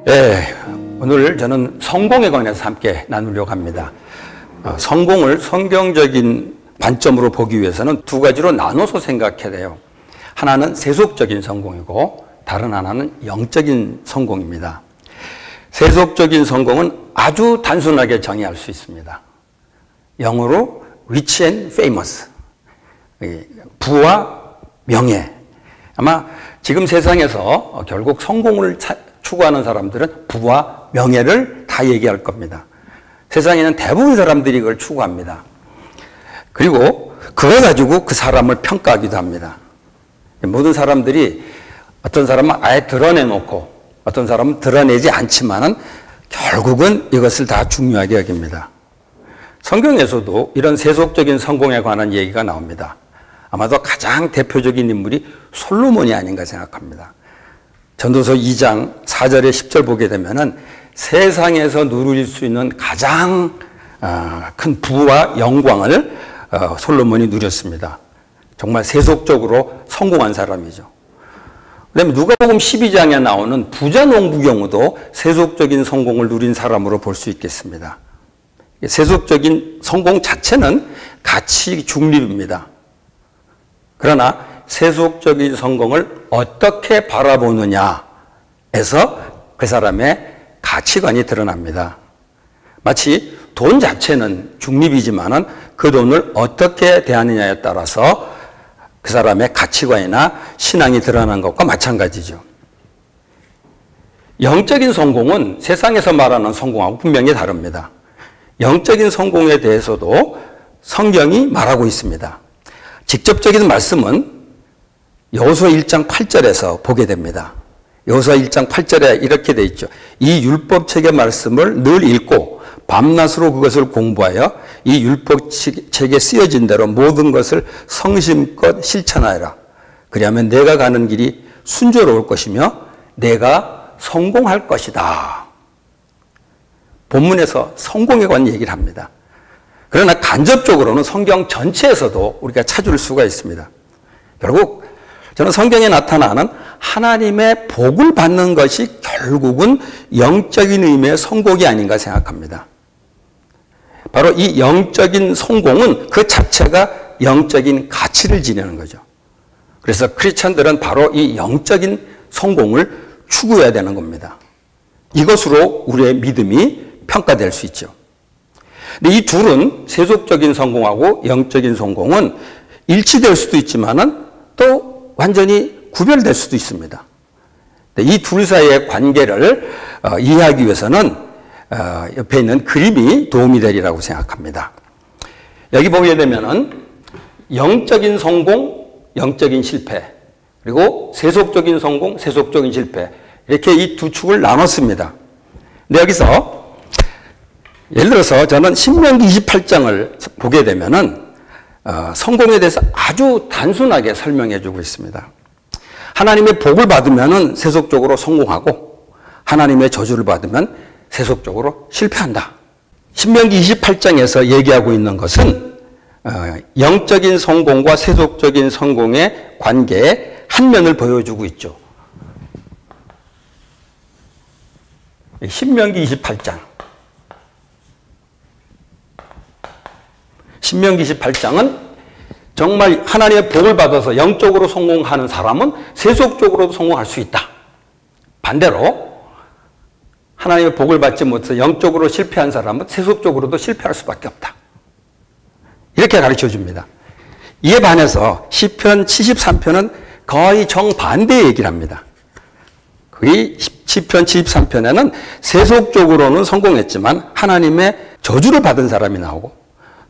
네, 오늘 저는 성공에 관해서 함께 나누려고 합니다. 성공을 성경적인 관점으로 보기 위해서는 두 가지로 나눠서 생각해야 돼요. 하나는 세속적인 성공이고 다른 하나는 영적인 성공입니다. 세속적인 성공은 아주 단순하게 정의할 수 있습니다. 영어로 rich and famous, 부와 명예. 아마 지금 세상에서 결국 성공을 추구하는 사람들은 부와 명예를 다 얘기할 겁니다. 세상에는 대부분 사람들이 그걸 추구합니다. 그리고 그걸 가지고 그 사람을 평가하기도 합니다. 모든 사람들이 어떤 사람은 아예 드러내놓고 어떤 사람은 드러내지 않지만은 결국은 이것을 다 중요하게 여깁니다. 성경에서도 이런 세속적인 성공에 관한 얘기가 나옵니다. 아마도 가장 대표적인 인물이 솔로몬이 아닌가 생각합니다. 전도서 2장 4절에 10절 보게 되면은 세상에서 누릴 수 있는 가장 큰 부와 영광을 솔로몬이 누렸습니다. 정말 세속적으로 성공한 사람이죠. 그다음에 누가복음 12장에 나오는 부자 농부 경우도 세속적인 성공을 누린 사람으로 볼 수 있겠습니다. 세속적인 성공 자체는 가치 중립입니다. 그러나 세속적인 성공을 어떻게 바라보느냐에서 그 사람의 가치관이 드러납니다. 마치 돈 자체는 중립이지만은 그 돈을 어떻게 대하느냐에 따라서 그 사람의 가치관이나 신앙이 드러나는 것과 마찬가지죠. 영적인 성공은 세상에서 말하는 성공하고 분명히 다릅니다. 영적인 성공에 대해서도 성경이 말하고 있습니다. 직접적인 말씀은 여호수아 1장 8절에서 보게 됩니다. 여호수아 1장 8절에 이렇게 돼 있죠. 이 율법책의 말씀을 늘 읽고 밤낮으로 그것을 공부하여 이 율법책에 쓰여진 대로 모든 것을 성심껏 실천하여라. 그리하면 내가 가는 길이 순조로울 것이며 내가 성공할 것이다. 본문에서 성공에 관한 얘기를 합니다. 그러나 간접적으로는 성경 전체에서도 우리가 찾을 수가 있습니다. 결국 저는 성경에 나타나는 하나님의 복을 받는 것이 결국은 영적인 의미의 성공이 아닌가 생각합니다. 바로 이 영적인 성공은 그 자체가 영적인 가치를 지니는 거죠. 그래서 크리스천들은 바로 이 영적인 성공을 추구해야 되는 겁니다. 이것으로 우리의 믿음이 평가될 수 있죠. 근데 이 둘은 세속적인 성공하고 영적인 성공은 일치될 수도 있지만은 또 완전히 구별될 수도 있습니다. 이 둘 사이의 관계를 이해하기 위해서는 옆에 있는 그림이 도움이 되리라고 생각합니다. 여기 보게 되면은 영적인 성공, 영적인 실패, 그리고 세속적인 성공, 세속적인 실패, 이렇게 이 두 축을 나눴습니다. 근데 여기서 예를 들어서 저는 신명기 28장을 보게 되면은 성공에 대해서 아주 단순하게 설명해 주고 있습니다. 하나님의 복을 받으면은 세속적으로 성공하고 하나님의 저주를 받으면 세속적으로 실패한다. 신명기 28장에서 얘기하고 있는 것은 영적인 성공과 세속적인 성공의 관계의 한 면을 보여주고 있죠. 신명기 28장. 신명기 28장은 정말 하나님의 복을 받아서 영적으로 성공하는 사람은 세속적으로도 성공할 수 있다. 반대로 하나님의 복을 받지 못해서 영적으로 실패한 사람은 세속적으로도 실패할 수밖에 없다. 이렇게 가르쳐 줍니다. 이에 반해서 시편 73편은 거의 정반대의 얘기를 합니다. 거의 시편 73편에는 세속적으로는 성공했지만 하나님의 저주를 받은 사람이 나오고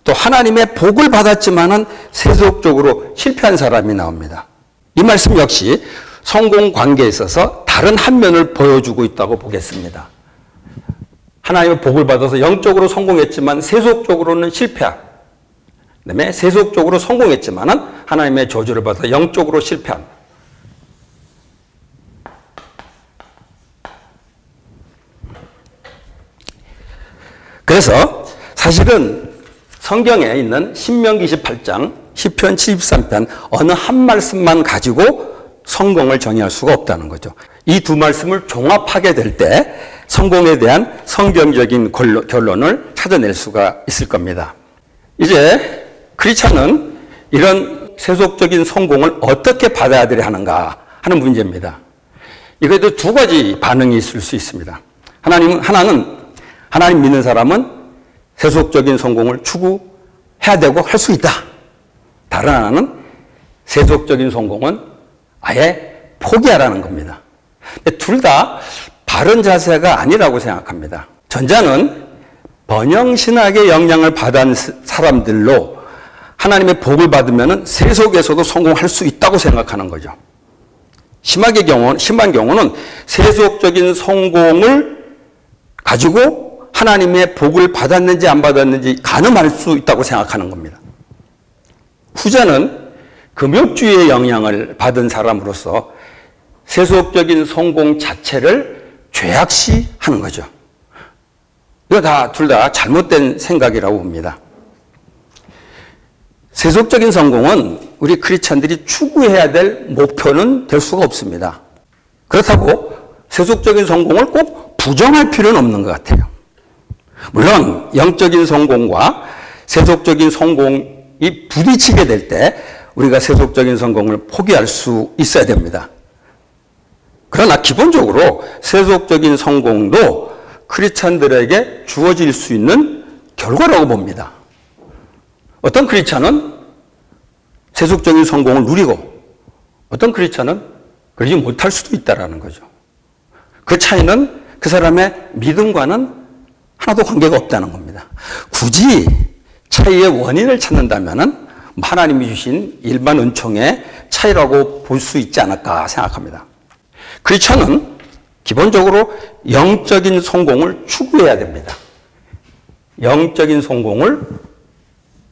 또 하나님의 복을 받았지만은 세속적으로 실패한 사람이 나옵니다. 이 말씀 역시 성공 관계에 있어서 다른 한 면을 보여주고 있다고 보겠습니다. 하나님의 복을 받아서 영적으로 성공했지만 세속적으로는 실패한, 그다음에 세속적으로 성공했지만은 하나님의 저주를 받아서 영적으로 실패한. 그래서 사실은 성경에 있는 신명기 28장, 시편 73편 어느 한 말씀만 가지고 성공을 정의할 수가 없다는 거죠. 이 두 말씀을 종합하게 될 때 성공에 대한 성경적인 결론을 찾아낼 수가 있을 겁니다. 이제 크리스찬은 이런 세속적인 성공을 어떻게 받아들여야 하는가 하는 문제입니다. 이것도 두 가지 반응이 있을 수 있습니다. 하나는 하나님 믿는 사람은 세속적인 성공을 추구해야 되고 할 수 있다. 다른 하나는 세속적인 성공은 아예 포기하라는 겁니다. 둘 다 바른 자세가 아니라고 생각합니다. 전자는 번영신학의 영향을 받은 사람들로 하나님의 복을 받으면 세속에서도 성공할 수 있다고 생각하는 거죠. 심한 경우는 세속적인 성공을 가지고 하나님의 복을 받았는지 안 받았는지 가늠할 수 있다고 생각하는 겁니다. 후자는 금욕주의의 영향을 받은 사람으로서 세속적인 성공 자체를 죄악시하는 거죠. 이거 둘 다 잘못된 생각이라고 봅니다. 세속적인 성공은 우리 크리스찬들이 추구해야 될 목표는 될 수가 없습니다. 그렇다고 세속적인 성공을 꼭 부정할 필요는 없는 것 같아요. 물론 영적인 성공과 세속적인 성공이 부딪히게 될 때 우리가 세속적인 성공을 포기할 수 있어야 됩니다. 그러나 기본적으로 세속적인 성공도 크리스찬들에게 주어질 수 있는 결과라고 봅니다. 어떤 크리스찬은 세속적인 성공을 누리고 어떤 크리스찬은 그러지 못할 수도 있다는 거죠. 그 차이는 그 사람의 믿음과는 하나도 관계가 없다는 겁니다. 굳이 차이의 원인을 찾는다면 하나님이 주신 일반 은총의 차이라고 볼 수 있지 않을까 생각합니다. 크리스찬은 기본적으로 영적인 성공을 추구해야 됩니다. 영적인 성공을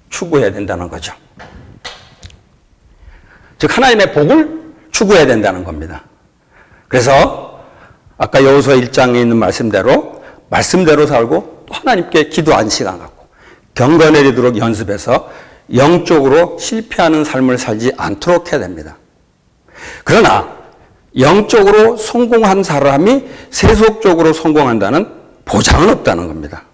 추구해야 된다는 거죠. 즉 하나님의 복을 추구해야 된다는 겁니다. 그래서 아까 여호수아 1장에 있는 말씀대로 살고 또 하나님께 기도한 시간 갖고 경건해지도록 연습해서 영적으로 실패하는 삶을 살지 않도록 해야 됩니다. 그러나 영적으로 성공한 사람이 세속적으로 성공한다는 보장은 없다는 겁니다.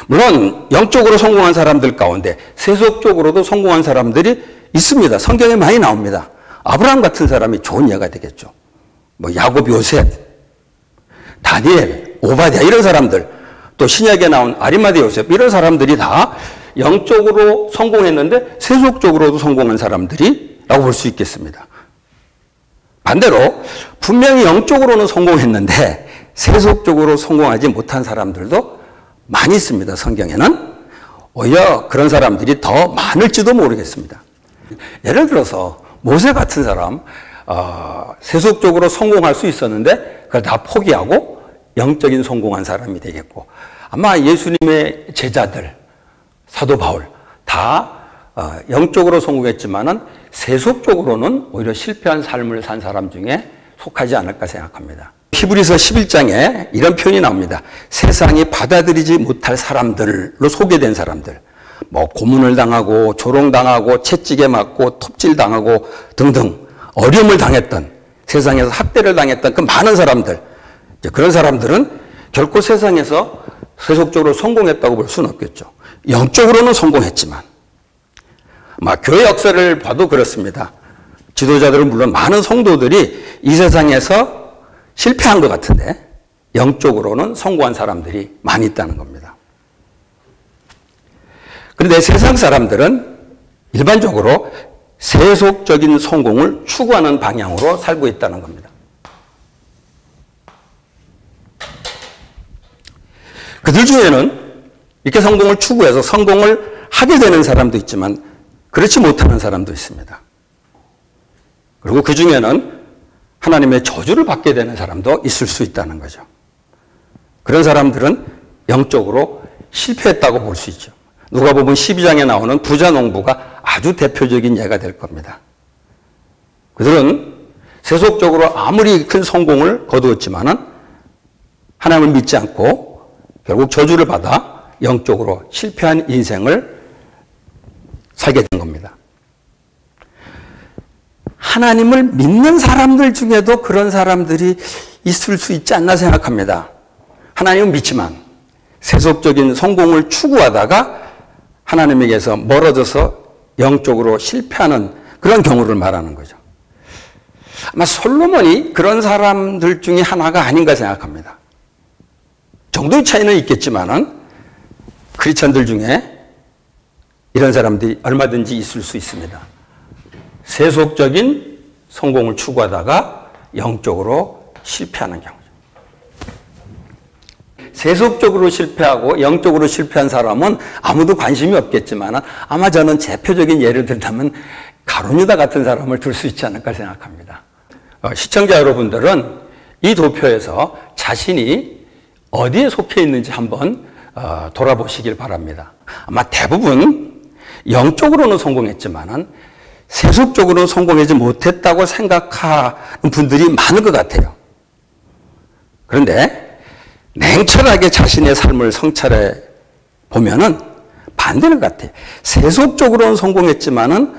물론 영적으로 성공한 사람들 가운데 세속적으로도 성공한 사람들이 있습니다. 성경에 많이 나옵니다. 아브라함 같은 사람이 좋은 예가 되겠죠. 야곱, 요셉, 다니엘, 오바댜 이런 사람들, 또 신약에 나온 아리마대 요셉 이런 사람들이 다 영적으로 성공했는데 세속적으로도 성공한 사람들이라고 볼 수 있겠습니다. 반대로 분명히 영적으로는 성공했는데 세속적으로 성공하지 못한 사람들도 많이 있습니다. 성경에는 오히려 그런 사람들이 더 많을지도 모르겠습니다. 예를 들어서 모세 같은 사람 세속적으로 성공할 수 있었는데 그걸 다 포기하고 영적인 성공한 사람이 되겠고, 아마 예수님의 제자들 사도 바울 다 영적으로 성공했지만은 세속적으로는 오히려 실패한 삶을 산 사람 중에 속하지 않을까 생각합니다. 히브리서 11장에 이런 표현이 나옵니다. 세상이 받아들이지 못할 사람들로 소개된 사람들, 고문을 당하고 조롱당하고 채찍에 맞고 톱질당하고 등등 어려움을 당했던, 세상에서 학대를 당했던 그 많은 사람들, 그런 사람들은 결코 세상에서 세속적으로 성공했다고 볼 수는 없겠죠. 영적으로는 성공했지만, 교회 역사를 봐도 그렇습니다. 지도자들은 물론 많은 성도들이 이 세상에서 실패한 것 같은데 영적으로는 성공한 사람들이 많이 있다는 겁니다. 그런데 세상 사람들은 일반적으로 세속적인 성공을 추구하는 방향으로 살고 있다는 겁니다. 그들 중에는 이렇게 성공을 추구해서 성공을 하게 되는 사람도 있지만 그렇지 못하는 사람도 있습니다. 그리고 그 중에는 하나님의 저주를 받게 되는 사람도 있을 수 있다는 거죠. 그런 사람들은 영적으로 실패했다고 볼 수 있죠. 누가복음 12장에 나오는 부자 농부가 아주 대표적인 예가 될 겁니다. 그들은 세속적으로 아무리 큰 성공을 거두었지만은 하나님을 믿지 않고 결국 저주를 받아 영적으로 실패한 인생을 살게 된 겁니다. 하나님을 믿는 사람들 중에도 그런 사람들이 있을 수 있지 않나 생각합니다. 하나님은 믿지만 세속적인 성공을 추구하다가 하나님에게서 멀어져서 영적으로 실패하는 그런 경우를 말하는 거죠. 아마 솔로몬이 그런 사람들 중에 하나가 아닌가 생각합니다. 정도의 차이는 있겠지만은 크리스천들 중에 이런 사람들이 얼마든지 있을 수 있습니다. 세속적인 성공을 추구하다가 영적으로 실패하는 경우죠. 세속적으로 실패하고 영적으로 실패한 사람은 아무도 관심이 없겠지만 아마 저는 대표적인 예를 들자면 가룟유다 같은 사람을 들 수 있지 않을까 생각합니다. 시청자 여러분들은 이 도표에서 자신이 어디에 속해 있는지 한번 돌아보시길 바랍니다. 아마 대부분 영적으로는 성공했지만 세속적으로는 성공하지 못했다고 생각하는 분들이 많을 것 같아요. 그런데 냉철하게 자신의 삶을 성찰해 보면은 반대인 것 같아요. 세속적으로는 성공했지만은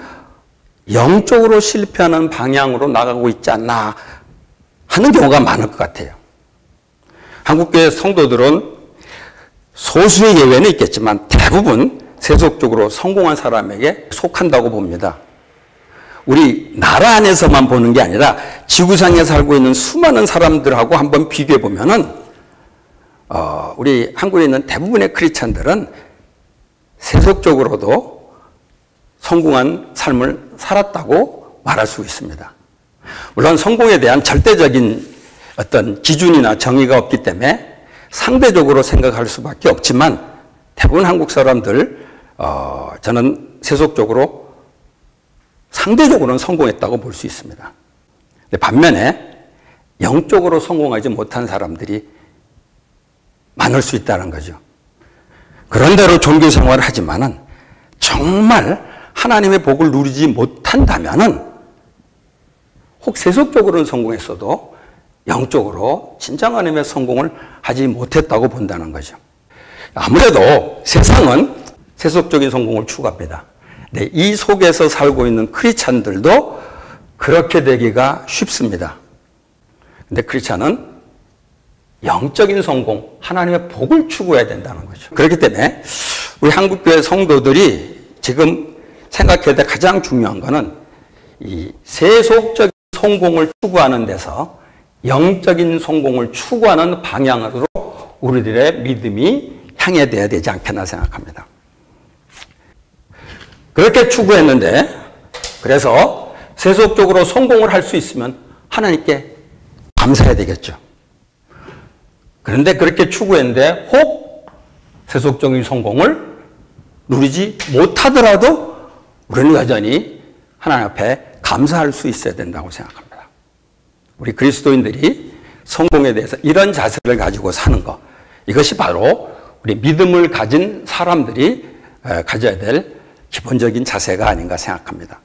영적으로 실패하는 방향으로 나가고 있지 않나 하는 경우가 많을 것 같아요. 한국교회 성도들은 소수의 예외는 있겠지만 대부분 세속적으로 성공한 사람에게 속한다고 봅니다. 우리 나라 안에서만 보는 게 아니라 지구상에 살고 있는 수많은 사람들하고 한번 비교해 보면은 우리 한국에 있는 대부분의 크리스찬들은 세속적으로도 성공한 삶을 살았다고 말할 수 있습니다. 물론 성공에 대한 절대적인 어떤 기준이나 정의가 없기 때문에 상대적으로 생각할 수밖에 없지만 대부분 한국 사람들 저는 세속적으로 상대적으로는 성공했다고 볼 수 있습니다. 반면에 영적으로 성공하지 못한 사람들이 많을 수 있다는 거죠. 그런대로 종교 생활을 하지만은 정말 하나님의 복을 누리지 못한다면은 혹 세속적으로는 성공했어도 영적으로 진정 하나님의 성공을 하지 못했다고 본다는 거죠. 아무래도 세상은 세속적인 성공을 추구합니다. 네, 이 속에서 살고 있는 크리스찬들도 그렇게 되기가 쉽습니다. 근데 크리스찬은 영적인 성공, 하나님의 복을 추구해야 된다는 거죠. 그렇기 때문에 우리 한국교회 성도들이 지금 생각해야 될 가장 중요한 거는 이 세속적인 성공을 추구하는 데서 영적인 성공을 추구하는 방향으로 우리들의 믿음이 향해돼야 되지 않겠나 생각합니다. 그렇게 추구했는데 그래서 세속적으로 성공을 할 수 있으면 하나님께 감사해야 되겠죠. 그런데 그렇게 추구했는데 혹 세속적인 성공을 누리지 못하더라도 우리는 여전히 하나님 앞에 감사할 수 있어야 된다고 생각합니다. 우리 그리스도인들이 성공에 대해서 이런 자세를 가지고 사는 것, 이것이 바로 우리 믿음을 가진 사람들이 가져야 될 기본적인 자세가 아닌가 생각합니다.